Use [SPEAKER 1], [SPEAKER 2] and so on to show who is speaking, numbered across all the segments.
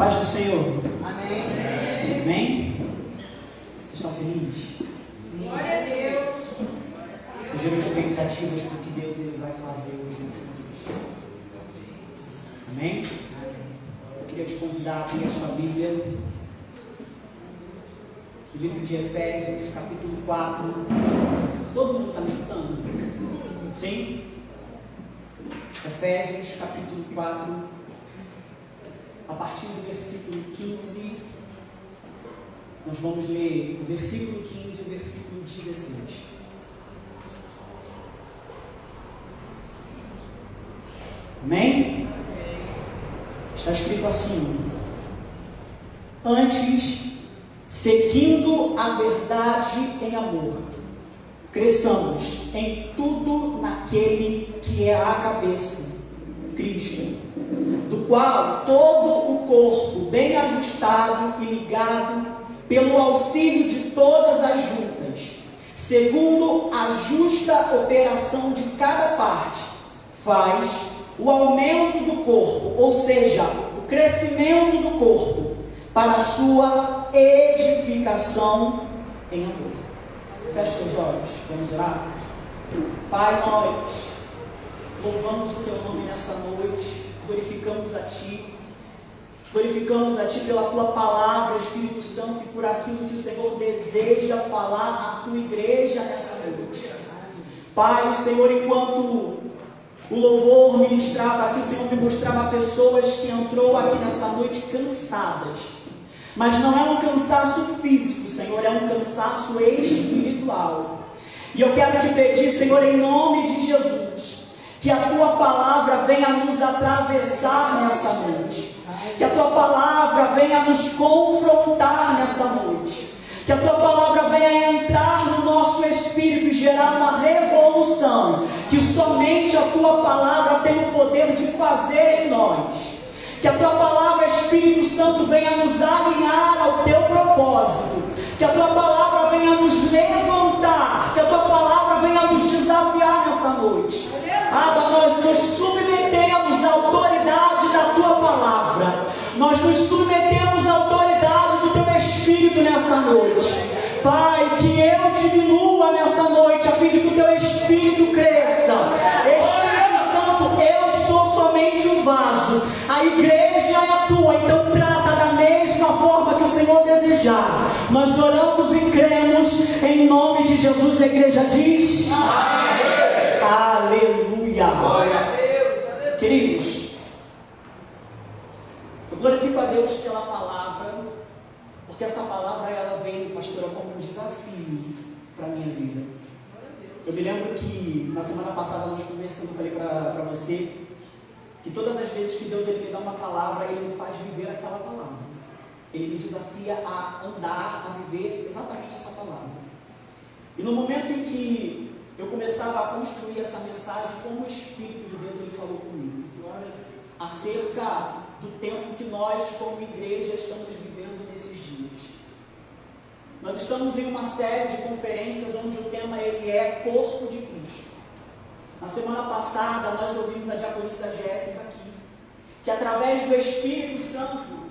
[SPEAKER 1] Paz do Senhor.
[SPEAKER 2] Amém.
[SPEAKER 1] Amém? Vocês estão felizes?
[SPEAKER 2] Sim. Glória a Deus.
[SPEAKER 1] Vocês geram expectativas para o que Deus ele vai fazer hoje nessa noite. Amém? Eu queria te convidar a abrir a sua Bíblia. O livro de Efésios, capítulo 4. Todo mundo está me escutando? Sim? Efésios, capítulo 4. A partir do versículo 15, nós vamos ler o versículo 15 e o versículo 16. Amém? Está escrito assim: antes, seguindo a verdade em amor, cresçamos em tudo naquele que é a cabeça, Cristo, do qual todo o corpo, bem ajustado e ligado, pelo auxílio de todas as juntas, segundo a justa operação de cada parte, faz o aumento do corpo, ou seja, o crescimento do corpo, para a sua edificação em amor. Feche seus olhos, vamos orar. Pai, nós louvamos o Teu nome nessa noite, glorificamos a Ti pela Tua palavra, Espírito Santo, e por aquilo que o Senhor deseja falar à Tua igreja nessa noite. Pai, o Senhor, enquanto o louvor ministrava aqui, o Senhor me mostrava pessoas que entrou aqui nessa noite cansadas, mas não é um cansaço físico, Senhor, é um cansaço espiritual. E eu quero te pedir, Senhor, em nome de Jesus, que a Tua palavra venha nos atravessar nessa noite, que a Tua palavra venha nos confrontar nessa noite, que a Tua palavra venha entrar no nosso espírito e gerar uma revolução que somente a Tua palavra tem o poder de fazer em nós. Que a Tua palavra, Espírito Santo, venha nos alinhar ao Teu propósito, que a Tua palavra venha nos levantar, que a Tua palavra venha nos desafiar nessa noite. Abba, nós nos submetemos à autoridade da Tua palavra, nós nos submetemos à autoridade do Teu Espírito nessa noite. Pai, que eu diminua nessa noite, a fim de que o Teu Espírito cresça. Espírito Santo, eu sou somente um vaso, a igreja é Tua, então trata da mesma forma que o Senhor desejar. Nós oramos e cremos em nome de Jesus. A igreja diz: amém. Aleluia. Glória a Deus. Queridos, eu glorifico a Deus pela palavra, porque essa palavra ela vem, pastora, como um desafio para a minha vida. Eu me lembro que na semana passada nós conversando, eu falei para você que todas as vezes que Deus ele me dá uma palavra, Ele me faz viver aquela palavra. Ele me desafia a andar, a viver exatamente essa palavra. E no momento em que eu começava a construir essa mensagem, como o Espírito de Deus ele falou comigo acerca do tempo que nós como igreja estamos vivendo nesses dias. Nós estamos em uma série de conferências onde o tema ele é Corpo de Cristo. Na semana passada nós ouvimos a diaconisa Jéssica aqui, que através do Espírito Santo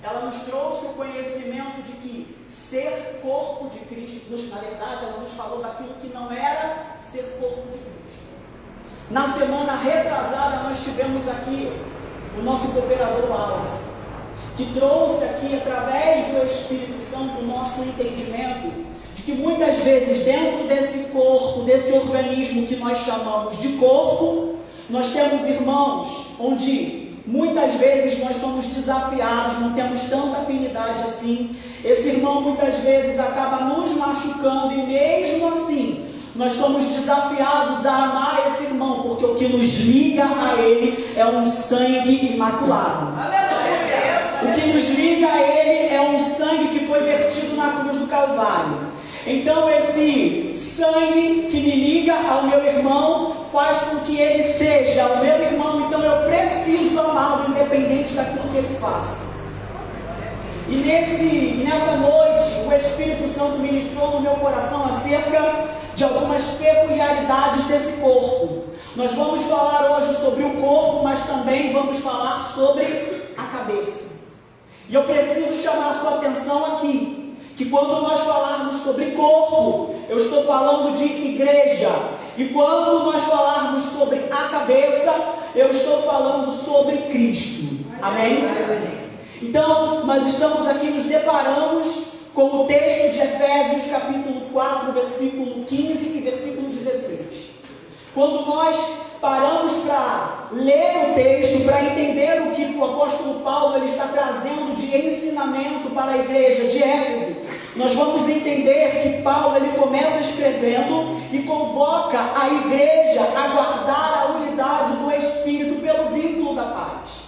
[SPEAKER 1] ela nos trouxe o conhecimento de que ser corpo de Cristo, na verdade ela nos falou daquilo que não era ser corpo de Cristo. Na semana retrasada nós tivemos aqui o nosso cooperador Wallace, que trouxe aqui através do Espírito Santo o nosso entendimento de que muitas vezes dentro desse corpo, desse organismo que nós chamamos de corpo, nós temos irmãos onde muitas vezes nós somos desafiados, não temos tanta afinidade assim. Esse irmão muitas vezes acaba nos machucando e mesmo assim nós somos desafiados a amar esse irmão, porque o que nos liga a ele é um sangue imaculado. O que nos liga a ele é um sangue que foi vertido na cruz do Calvário. Então esse sangue que me liga ao meu irmão faz com que ele seja o meu irmão. Então eu preciso amá-lo independente daquilo que ele faça. E nessa noite o Espírito Santo ministrou no meu coração acerca de algumas peculiaridades desse corpo. Nós vamos falar hoje sobre o corpo, mas também vamos falar sobre a cabeça. E eu preciso chamar a sua atenção aqui, que quando nós falarmos sobre corpo, eu estou falando de igreja. E quando nós falarmos sobre a cabeça, eu estou falando sobre Cristo. Amém? Então, nós estamos aqui, nos deparamos com o texto de Efésios, capítulo 4, versículo 15 e versículo 16. Quando nós paramos para ler o texto, para entender o que o apóstolo Paulo ele está trazendo de ensinamento para a igreja de Éfeso, nós vamos entender que Paulo ele começa escrevendo e convoca a igreja a guardar a unidade do Espírito pelo vínculo da paz.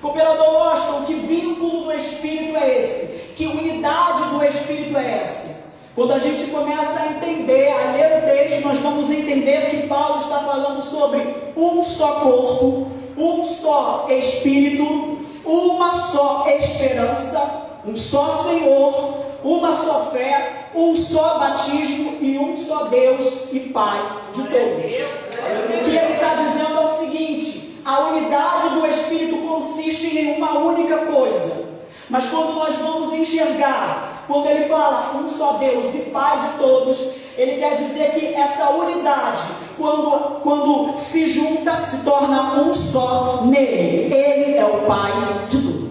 [SPEAKER 1] Cooperador Washington, que vínculo do Espírito é esse? Que unidade do Espírito é essa? Quando a gente começa a entender, a ler o texto, nós vamos entender que Paulo está falando sobre um só corpo, um só Espírito, uma só esperança, um só Senhor, uma só fé, um só batismo e um só Deus e Pai de todos. O que ele está dizendo é o seguinte: a unidade do Espírito consiste em uma única coisa. Mas quando nós vamos enxergar, quando ele fala um só Deus e Pai de todos, ele quer dizer que essa unidade, quando se junta, se torna um só nele. Ele é o Pai de todos.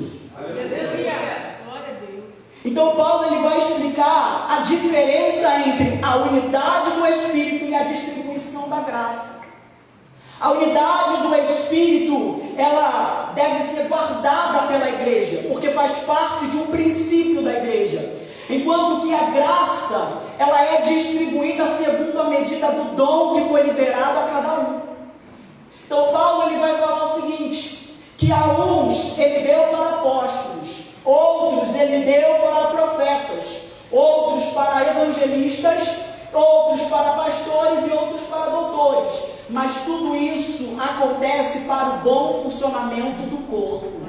[SPEAKER 1] Então Paulo ele vai explicar a diferença entre a unidade do Espírito e a distribuição da graça. A unidade do Espírito, ela deve ser guardada pela igreja, porque faz parte de um princípio da igreja. Enquanto que a graça, ela é distribuída segundo a medida do dom que foi liberado a cada um. Então Paulo ele vai falar o seguinte, que a uns ele deu para apóstolos, outros ele deu para profetas, outros para evangelistas, outros para pastores e outros para doutores. Mas tudo isso acontece para o bom funcionamento do corpo.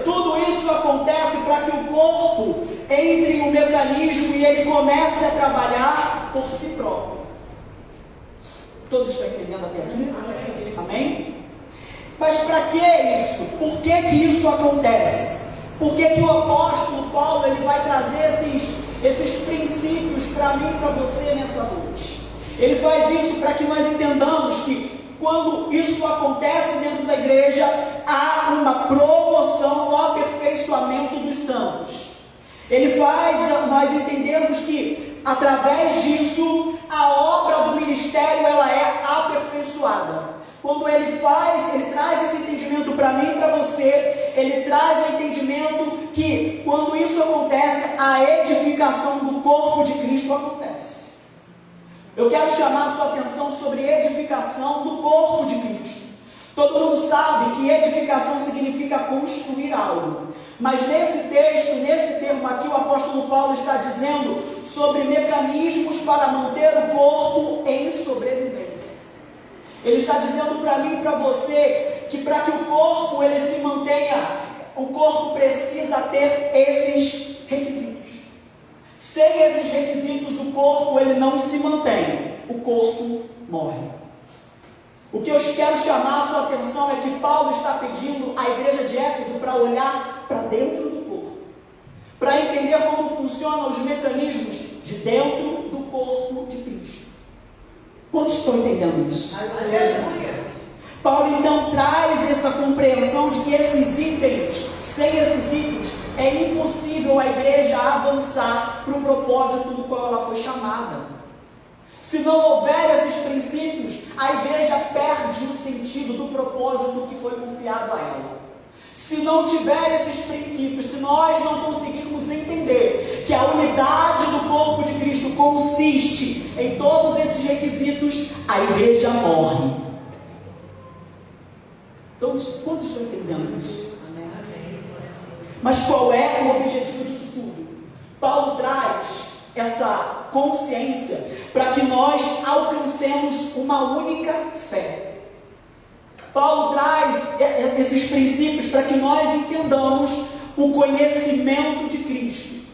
[SPEAKER 1] Tudo isso acontece para que o corpo entre no mecanismo e ele comece a trabalhar por si próprio. Todos estão entendendo até aqui? Amém? Mas para que isso? Por que isso acontece? Por que o apóstolo Paulo ele vai trazer esses princípios para mim e para você nessa noite? Ele faz isso para que nós entendamos que quando isso acontece dentro da igreja, há uma promoção, um aperfeiçoamento dos santos. Ele faz nós entendermos que através disso a obra do ministério ela é aperfeiçoada. Quando ele traz esse entendimento para mim e para você, ele traz o entendimento que quando isso acontece, a edificação do corpo de Cristo acontece. Eu quero chamar a sua atenção sobre edificação do corpo de Cristo. Todo mundo sabe que edificação significa construir algo. Mas nesse texto, nesse termo aqui, o apóstolo Paulo está dizendo sobre mecanismos para manter o corpo em sobrevivência. Ele está dizendo para mim e para você que para que o corpo ele se mantenha, o corpo precisa ter esses requisitos. Sem esses requisitos, o corpo ele não se mantém, o corpo morre. O que eu quero chamar a sua atenção é que Paulo está pedindo à igreja de Éfeso para olhar para dentro do corpo, para entender como funcionam os mecanismos de dentro do corpo de Cristo. Quantos estão entendendo isso? Aleluia. Paulo então traz essa compreensão de que esses itens, sem esses itens, é impossível a igreja avançar para o propósito do qual ela foi chamada. Se não houver esses princípios, a igreja perde o sentido do propósito que foi confiado a ela. Se não tiver esses princípios, se nós não conseguirmos entender que a unidade do corpo de Cristo consiste em todos esses requisitos, a igreja morre. Então, quantos estão entendendo isso? Mas qual é o objetivo disso tudo? Paulo traz essa consciência para que nós alcancemos uma única fé. Paulo traz esses princípios para que nós entendamos o conhecimento de Cristo.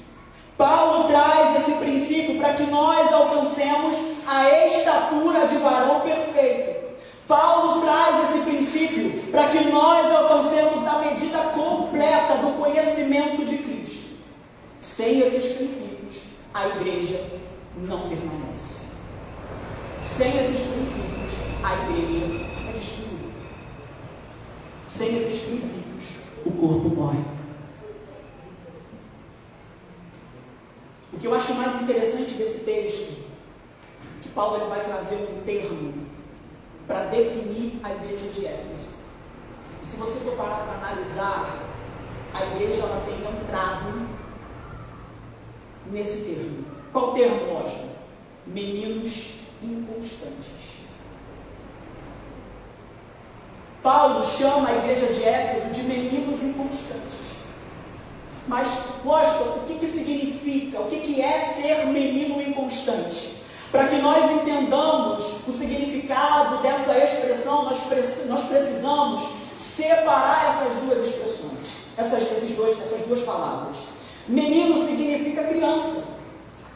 [SPEAKER 1] Paulo traz esse princípio para que nós alcancemos a estatura de varão perfeito. Paulo traz esse princípio para que nós alcancemos a medida completa do conhecimento Sem esses princípios, a igreja não permanece. Sem esses princípios, a igreja é destruída. Sem esses princípios, o corpo morre. O que eu acho mais interessante desse texto, que Paulo ele vai trazer um termo para definir a igreja de Éfeso. E se você for parar para analisar, a igreja ela tem entrado nesse termo. Qual termo, Washington? Meninos inconstantes. Paulo chama a igreja de Éfeso de meninos inconstantes. Mas, Washington, o que significa? O que é ser menino inconstante? Para que nós entendamos o significado dessa expressão, nós precisamos separar essas duas expressões, essas duas palavras. Menino significa criança.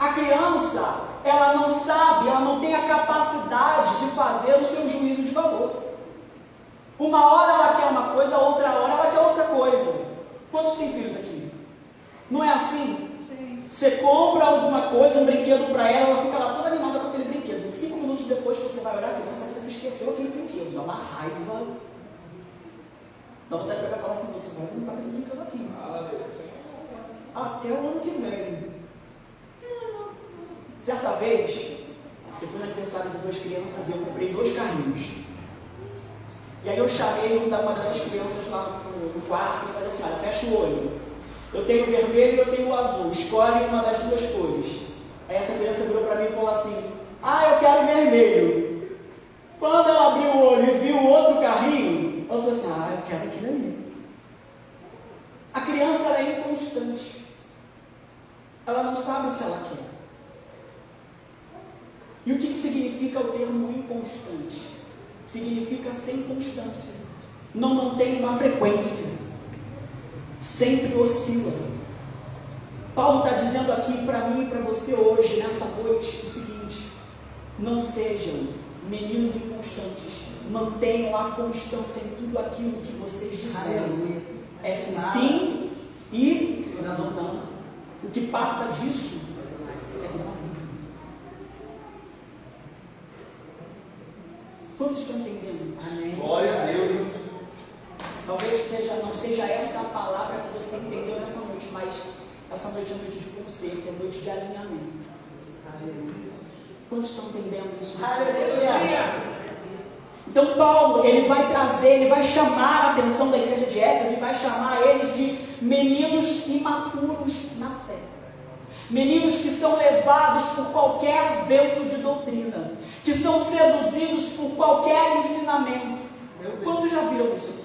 [SPEAKER 1] A criança, ela não sabe, ela não tem a capacidade de fazer o seu juízo de valor. Uma hora ela quer uma coisa, outra hora ela quer outra coisa. Quantos têm filhos aqui? Não é assim? Sim. Você compra alguma coisa, um brinquedo para ela fica lá toda animada com aquele brinquedo. 5 minutos depois que você vai olhar a criança esqueceu aquele brinquedo. Dá uma raiva. Dá vontade de pegar e falar assim, você vai brincar com esse brinquedo aqui. Até o ano que vem. Certa vez, eu fui no aniversário de 2 crianças e eu comprei 2 carrinhos. E aí eu chamei uma dessas crianças lá no quarto e falei assim, olha, fecha o olho. Eu tenho o vermelho e eu tenho o azul. Escolhe uma das 2 cores. Aí essa criança virou para mim e falou assim, eu quero vermelho. Quando ela abriu o olho e viu o outro carrinho, ela falou assim, eu quero aquele ali. A criança ela é inconstante. Ela não sabe o que ela quer. E o que significa o termo inconstante? Significa sem constância. Não mantém uma frequência. Sempre oscila. Paulo está dizendo aqui para mim e para você hoje, nessa noite, o seguinte: não sejam meninos inconstantes. Mantenham a constância em tudo aquilo que vocês disseram. É sim, sim e não, não. O que passa disso é do maligno. Todos estão entendendo? Amém.
[SPEAKER 3] Glória a Deus.
[SPEAKER 1] Talvez não seja essa a palavra que você entendeu nessa noite, mas essa noite é noite de conserto, é noite de alinhamento. Quantos estão entendendo isso? Então Paulo, ele vai trazer, ele vai chamar a atenção da igreja de Éfeso e vai chamar eles de meninos imaturos na fé. Meninos que são levados por qualquer vento de doutrina, que são seduzidos por qualquer ensinamento. Quantos já viram isso aqui?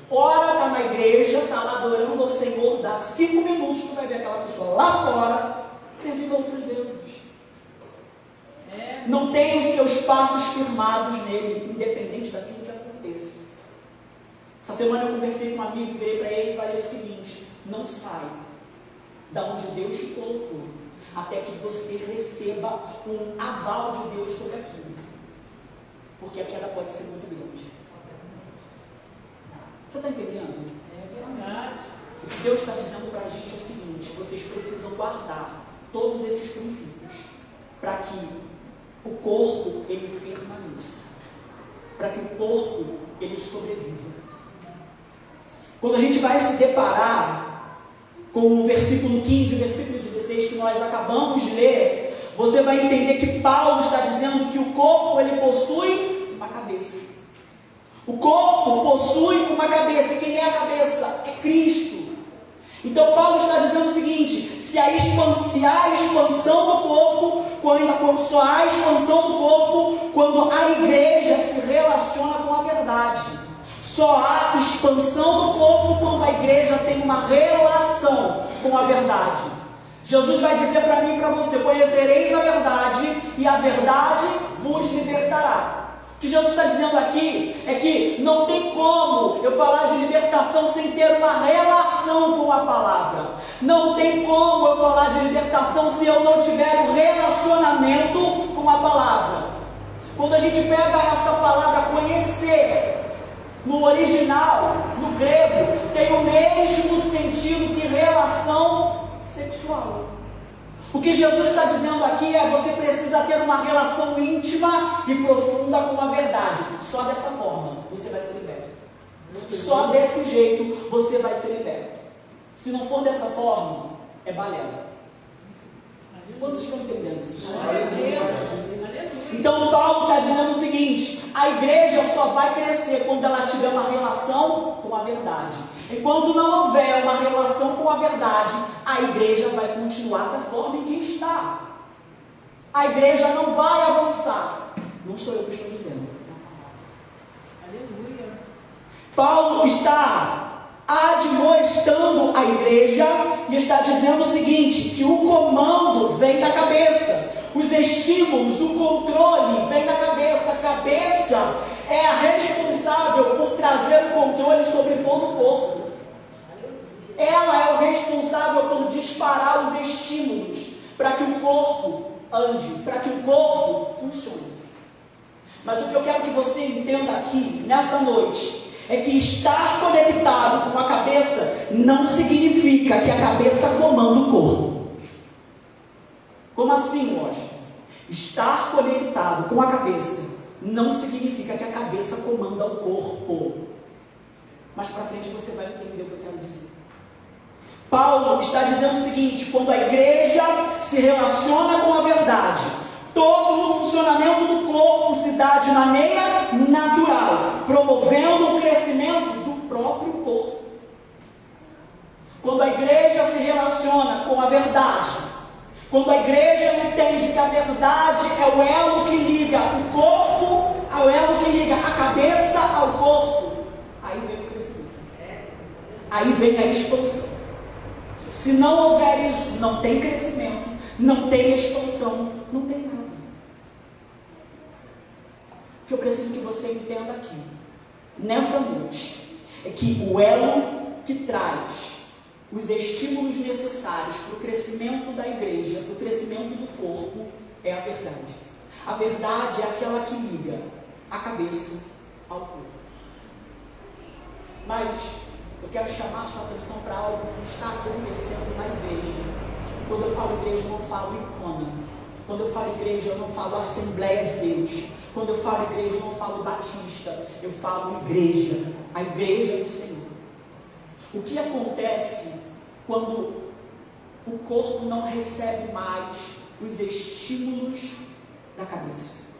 [SPEAKER 1] Ora está na igreja, está lá adorando ao Senhor, dá 5 minutos, tu vai ver aquela pessoa lá fora, servindo a outros deuses. Não tem os seus passos firmados nele, independente daquilo que aconteça. Essa semana eu conversei com um amigo, virei para ele e falei o seguinte: não sai da onde Deus te colocou, até que você receba um aval de Deus sobre aquilo, porque a queda pode ser muito grande. Você está entendendo?
[SPEAKER 2] É verdade.
[SPEAKER 1] O que Deus está dizendo para a gente é o seguinte: vocês precisam guardar todos esses princípios para que o corpo ele permaneça, para que o corpo ele sobreviva. Quando a gente vai se deparar com o versículo 15 e o versículo 16 que nós acabamos de ler, você vai entender que Paulo está dizendo que o corpo ele possui uma cabeça. O corpo possui uma cabeça. E quem é a cabeça? É Cristo. Então Paulo está dizendo o seguinte: se há expansão do corpo, só há expansão do corpo quando a igreja se relaciona com a verdade. Só há expansão do corpo quando a igreja tem uma relação com a verdade. Jesus vai dizer para mim e para você: conhecereis a verdade e a verdade vos libertará. O que Jesus está dizendo aqui é que não tem como eu falar de libertação sem ter uma relação com a palavra. Não tem como eu falar de libertação se eu não tiver um relacionamento com a palavra. Quando a gente pega essa palavra conhecer, no original, no grego, tem o mesmo sentido que relação sexual. O que Jesus está dizendo aqui é: você precisa ter uma relação íntima e profunda com a verdade. Só dessa forma você vai ser liberto. Só desse jeito você vai ser liberto. Se não for dessa forma, é balela. Quantos estão entendendo isso? Então Paulo está dizendo o seguinte: a igreja só vai crescer quando ela tiver uma relação com a verdade. Enquanto não houver uma relação com a verdade, a igreja vai continuar da forma em que está. A igreja não vai avançar. Não sou eu que estou dizendo, é a palavra. Aleluia. Paulo está admoestando a igreja e está dizendo o seguinte: que o comando vem da cabeça. Os estímulos, o controle vem da cabeça. A cabeça é a responsável por trazer o controle sobre todo o corpo. Ela é o responsável por disparar os estímulos para que o corpo ande, para que o corpo funcione. Mas o que eu quero que você entenda aqui, nessa noite, é que estar conectado com a cabeça não significa que a cabeça comanda o corpo. Como assim, Washington? Estar conectado com a cabeça não significa que a cabeça comanda o corpo. Mais para frente você vai entender o que eu quero dizer. Paulo está dizendo o seguinte: quando a igreja se relaciona com a verdade, todo o funcionamento do corpo se dá de maneira natural, promovendo o crescimento do próprio corpo. Quando a igreja se relaciona com a verdade, quando a igreja entende que a verdade é o elo que liga o corpo, é o elo que liga a cabeça ao corpo, aí vem o crescimento, aí vem a expansão. Se não houver isso, não tem crescimento, não tem expansão, não tem nada. O que eu preciso que você entenda aqui, nessa noite, é que o elo que traz os estímulos necessários para o crescimento da igreja, para o crescimento do corpo, é a verdade. A verdade é aquela que liga a cabeça ao corpo. Mas eu quero chamar a sua atenção para algo que está acontecendo na igreja. Quando eu falo igreja, eu não falo icona. Quando eu falo igreja, eu não falo Assembleia de Deus. Quando eu falo igreja, eu não falo batista. Eu falo igreja, a igreja do Senhor. O que acontece quando o corpo não recebe mais os estímulos da cabeça?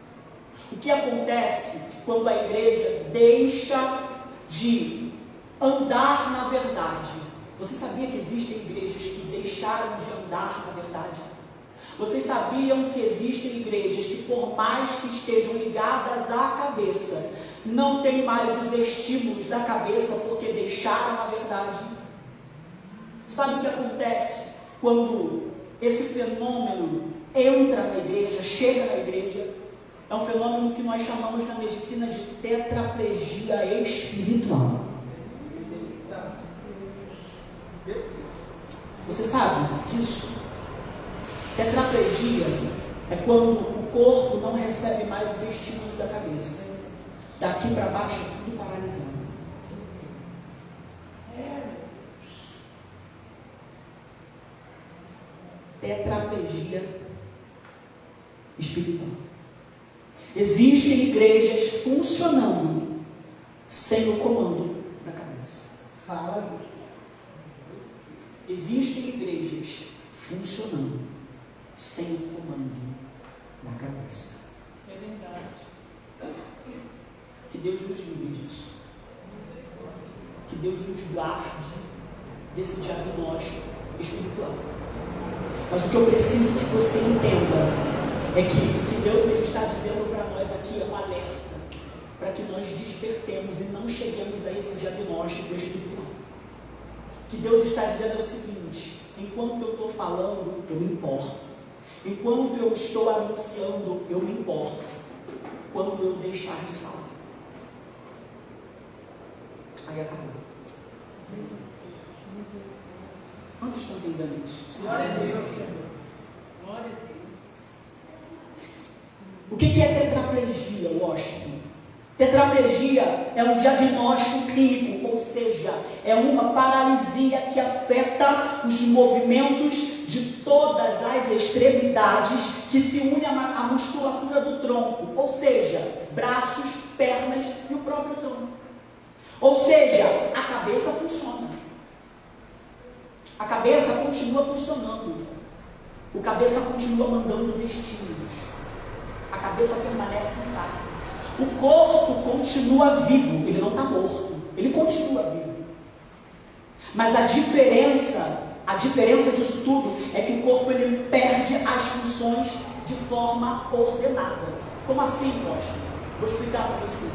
[SPEAKER 1] O que acontece quando a igreja deixa de andar na verdade? Você sabia que existem igrejas que deixaram de andar na verdade? Vocês sabiam que existem igrejas que, por mais que estejam ligadas à cabeça, não tem mais os estímulos da cabeça porque deixaram a verdade? Sabe o que acontece quando esse fenômeno entra na igreja, chega na igreja? É um fenômeno que nós chamamos na medicina de tetraplegia espiritual. Você sabe disso? Tetraplegia é quando o corpo não recebe mais os estímulos da cabeça. Daqui para baixo é tudo paralisado. Tetraplegia espiritual. Existem igrejas funcionando sem o comando da cabeça. Fala. Existem igrejas funcionando sem o comando da cabeça.
[SPEAKER 2] É verdade.
[SPEAKER 1] Que Deus nos livre disso. Que Deus nos guarde desse diagnóstico espiritual. Mas o que eu preciso que você entenda é que o que Deus ele está dizendo para nós aqui é um alerta para que nós despertemos e não cheguemos a esse diagnóstico espiritual. O que Deus está dizendo é o seguinte: enquanto eu estou falando, eu me importo. Enquanto eu estou anunciando, eu me importo. Quando eu deixar de falar, aí acabou. Quantos estão entendendo isso?
[SPEAKER 2] Glória a Deus. Glória a Deus.
[SPEAKER 1] O que é tetraplegia, Washington? Tetraplegia é um diagnóstico clínico, ou seja, é uma paralisia que afeta os movimentos de todas as extremidades que se unem à musculatura do tronco, ou seja, braços, pernas e o próprio tronco. Ou seja, a cabeça funciona. A cabeça continua funcionando. O cabeça continua mandando os estímulos. A cabeça permanece intacta. O corpo continua vivo, ele não está morto, ele continua vivo. Mas a diferença disso tudo é que o corpo ele perde as funções de forma ordenada. Como assim, pastor? Vou explicar para você.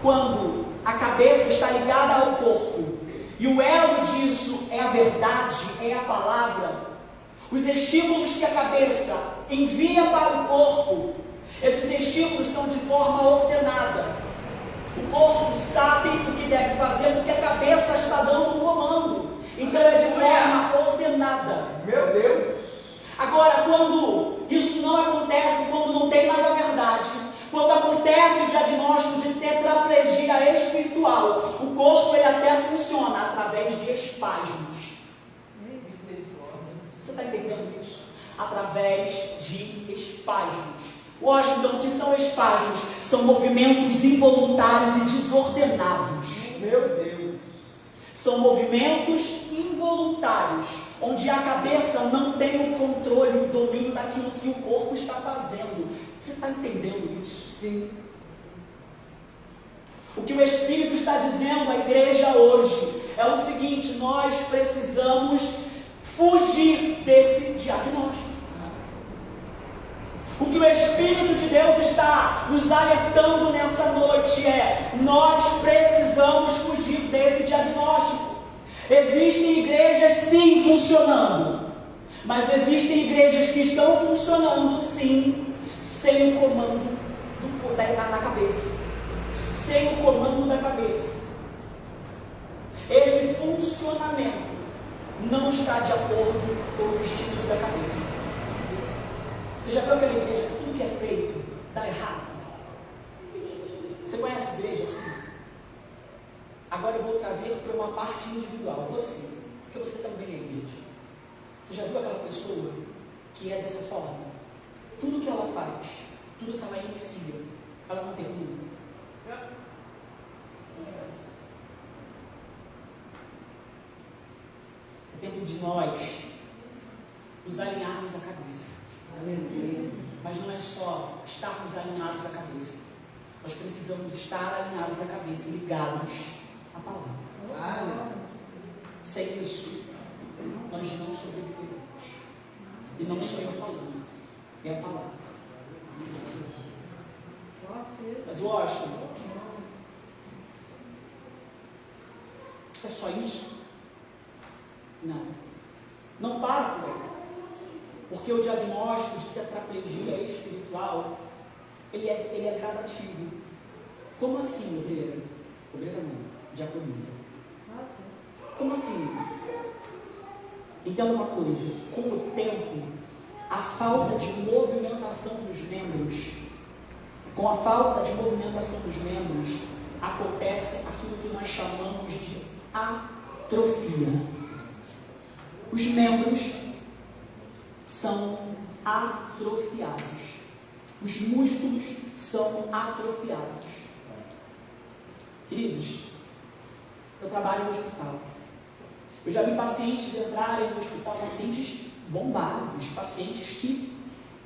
[SPEAKER 1] Quando a cabeça está ligada ao corpo e o elo disso é a verdade, é a palavra, os estímulos que a cabeça envia para o corpo, esses estímulos são de forma ordenada. O corpo sabe o que deve fazer porque a cabeça está dando um comando. Então é de forma ordenada.
[SPEAKER 3] Meu Deus!
[SPEAKER 1] Agora, quando isso não acontece, quando não tem mais a verdade, quando acontece o diagnóstico de tetraplegia espiritual, o corpo ele até funciona através de espasmos. Você está entendendo isso? Através de espasmos. Washington, o que são espasmos? São movimentos involuntários e desordenados.
[SPEAKER 3] Meu Deus!
[SPEAKER 1] São movimentos involuntários, onde a cabeça não tem o controle, o domínio daquilo que o corpo está fazendo. Você está entendendo isso?
[SPEAKER 3] Sim.
[SPEAKER 1] O que o Espírito está dizendo à igreja hoje é o seguinte: nós precisamos fugir desse diagnóstico. O que o Espírito de Deus está nos alertando nessa noite é: nós precisamos fugir desse diagnóstico. Existem igrejas sim funcionando, mas existem igrejas que estão funcionando sim, sem o comando da cabeça, sem o comando da cabeça. Esse funcionamento não está de acordo com os estímulos da cabeça. Você já viu aquela igreja que tudo que é feito dá errado? Você conhece a igreja assim? Agora eu vou trazer para uma parte individual, você, porque você também é igreja. Você já viu aquela pessoa que é dessa forma? Tudo que ela faz, tudo que ela inicia, ela não termina. É tempo de nós nos alinharmos à cabeça. Mas não é só estarmos alinhados à cabeça. Nós precisamos estar alinhados à cabeça, ligados à palavra. Sem isso, nós não sobreviveremos. E não sou eu falando, é a palavra. Mas Washington, é só isso? Não. Não para por aí. Porque o diagnóstico de tetraplegia espiritual, ele é gradativo. Como assim, obreira? Obreira não, diaconisa. Como assim? Entenda uma coisa: com o tempo, a falta de movimentação dos membros, com a falta de movimentação dos membros, acontece aquilo que nós chamamos de atrofia. Os membros são atrofiados. Os músculos são atrofiados. Queridos, eu trabalho no hospital. Eu já vi pacientes entrarem no hospital, pacientes bombados, pacientes que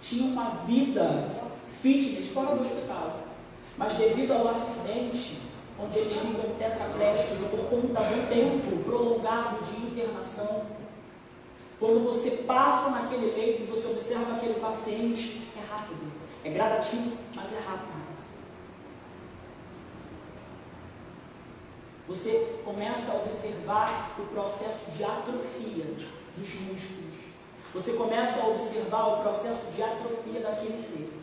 [SPEAKER 1] tinham uma vida fitness fora do hospital, mas devido ao acidente, onde eles ficam tetraplégicos e por conta do tempo prolongado de internação, quando você passa naquele leito e você observa aquele paciente, é rápido, é gradativo, mas é rápido. Você começa a observar o processo de atrofia dos músculos. Você começa a observar o processo de atrofia daquele ser.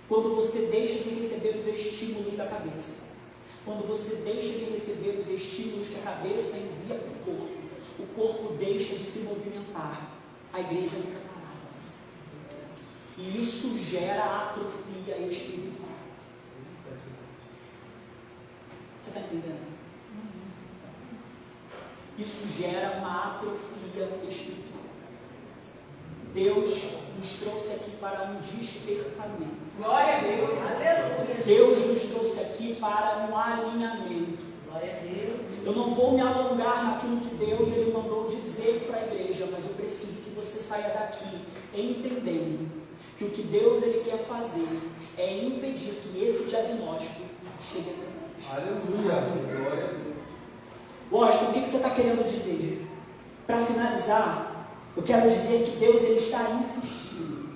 [SPEAKER 1] Quando você deixa de receber os estímulos da cabeça. Quando você deixa de receber os estímulos que a cabeça envia para o corpo. O corpo deixa de se movimentar, a igreja fica parada. E isso gera atrofia espiritual. entendendo? Isso gera uma atrofia espiritual. Deus nos trouxe aqui para um despertamento.
[SPEAKER 2] Glória a Deus. Aleluia.
[SPEAKER 1] Deus nos trouxe aqui para um alinhamento.
[SPEAKER 2] Glória a Deus.
[SPEAKER 1] Eu não vou me alongar naquilo que Deus ele mandou dizer para a igreja, mas eu preciso que você saia daqui entendendo que o que Deus ele quer fazer é impedir que esse diagnóstico chegue até nós.
[SPEAKER 3] Aleluia. Glória a Deus.
[SPEAKER 1] Washington, o que você está querendo dizer? Para finalizar, eu quero dizer que Deus ele está insistindo.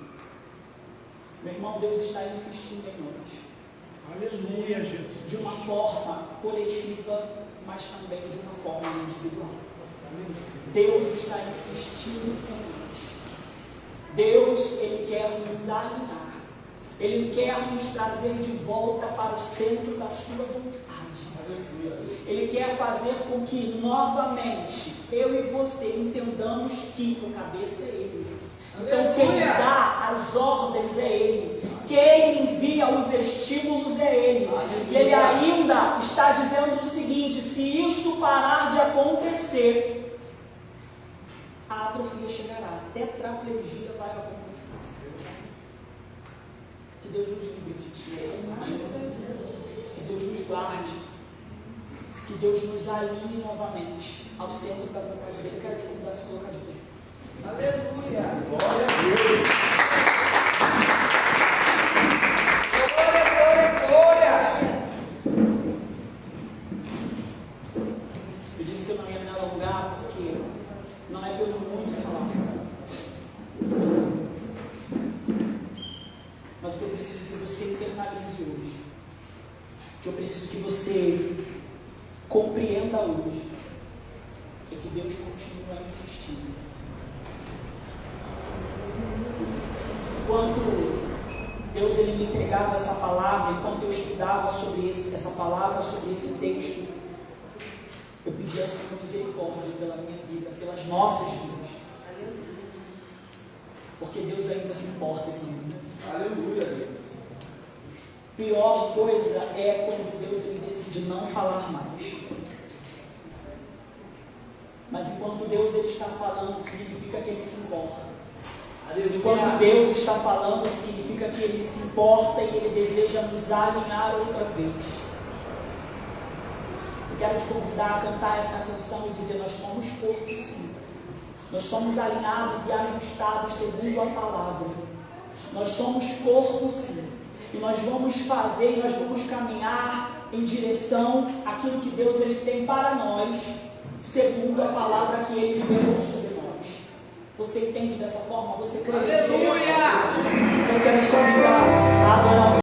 [SPEAKER 1] Meu irmão, Deus está insistindo em nós.
[SPEAKER 4] Aleluia, Jesus.
[SPEAKER 1] De uma forma coletiva, mas também de uma forma individual. Deus está insistindo em nós. Deus, ele quer nos alinhar. Ele quer nos trazer de volta para o centro da sua vontade. Ele quer fazer com que novamente eu e você entendamos que o cabeça é Ele. Então quem dá as ordens é Ele. Quem envia os estímulos é Ele. E Ele ainda está dizendo o seguinte: se isso parar de acontecer, a atrofia chegará, a tetraplegia vai acontecer. Que Deus nos livre disso nessa noite. Que Deus nos guarde. Que Deus nos alinhe novamente ao centro da vontade dele. Eu quero te convidar a se colocar de pé.
[SPEAKER 2] Aleluia.
[SPEAKER 3] Glória a Deus.
[SPEAKER 2] Glória, glória, glória.
[SPEAKER 1] Eu disse que eu não ia me alongar porque não é pelo muito falar. Mas o que eu preciso que você internalize hoje, que eu preciso que você compreenda hoje, é que Deus continua insistindo. Enquanto Deus ele me entregava essa palavra, enquanto eu estudava sobre essa palavra, sobre esse texto, eu pedi ao Senhor misericórdia pela minha vida, pelas nossas vidas. Porque Deus ainda se importa, querido.
[SPEAKER 3] Aleluia.
[SPEAKER 1] Pior coisa é quando Deus ele decide não falar mais. Mas enquanto Deus ele está falando, significa que Ele se importa. Enquanto Deus está falando, significa que Ele se importa e Ele deseja nos alinhar outra vez. Eu quero te convidar a cantar essa canção e dizer: nós somos corpo, sim. Nós somos alinhados e ajustados segundo a palavra. Nós somos corpo, sim. E nós vamos fazer, e nós vamos caminhar em direção àquilo que Deus ele tem para nós, segundo a palavra que Ele liberou sobre nós. Você entende dessa forma? Você crê nesse jeito?
[SPEAKER 2] Aleluia!
[SPEAKER 1] Eu quero te convidar a adorar o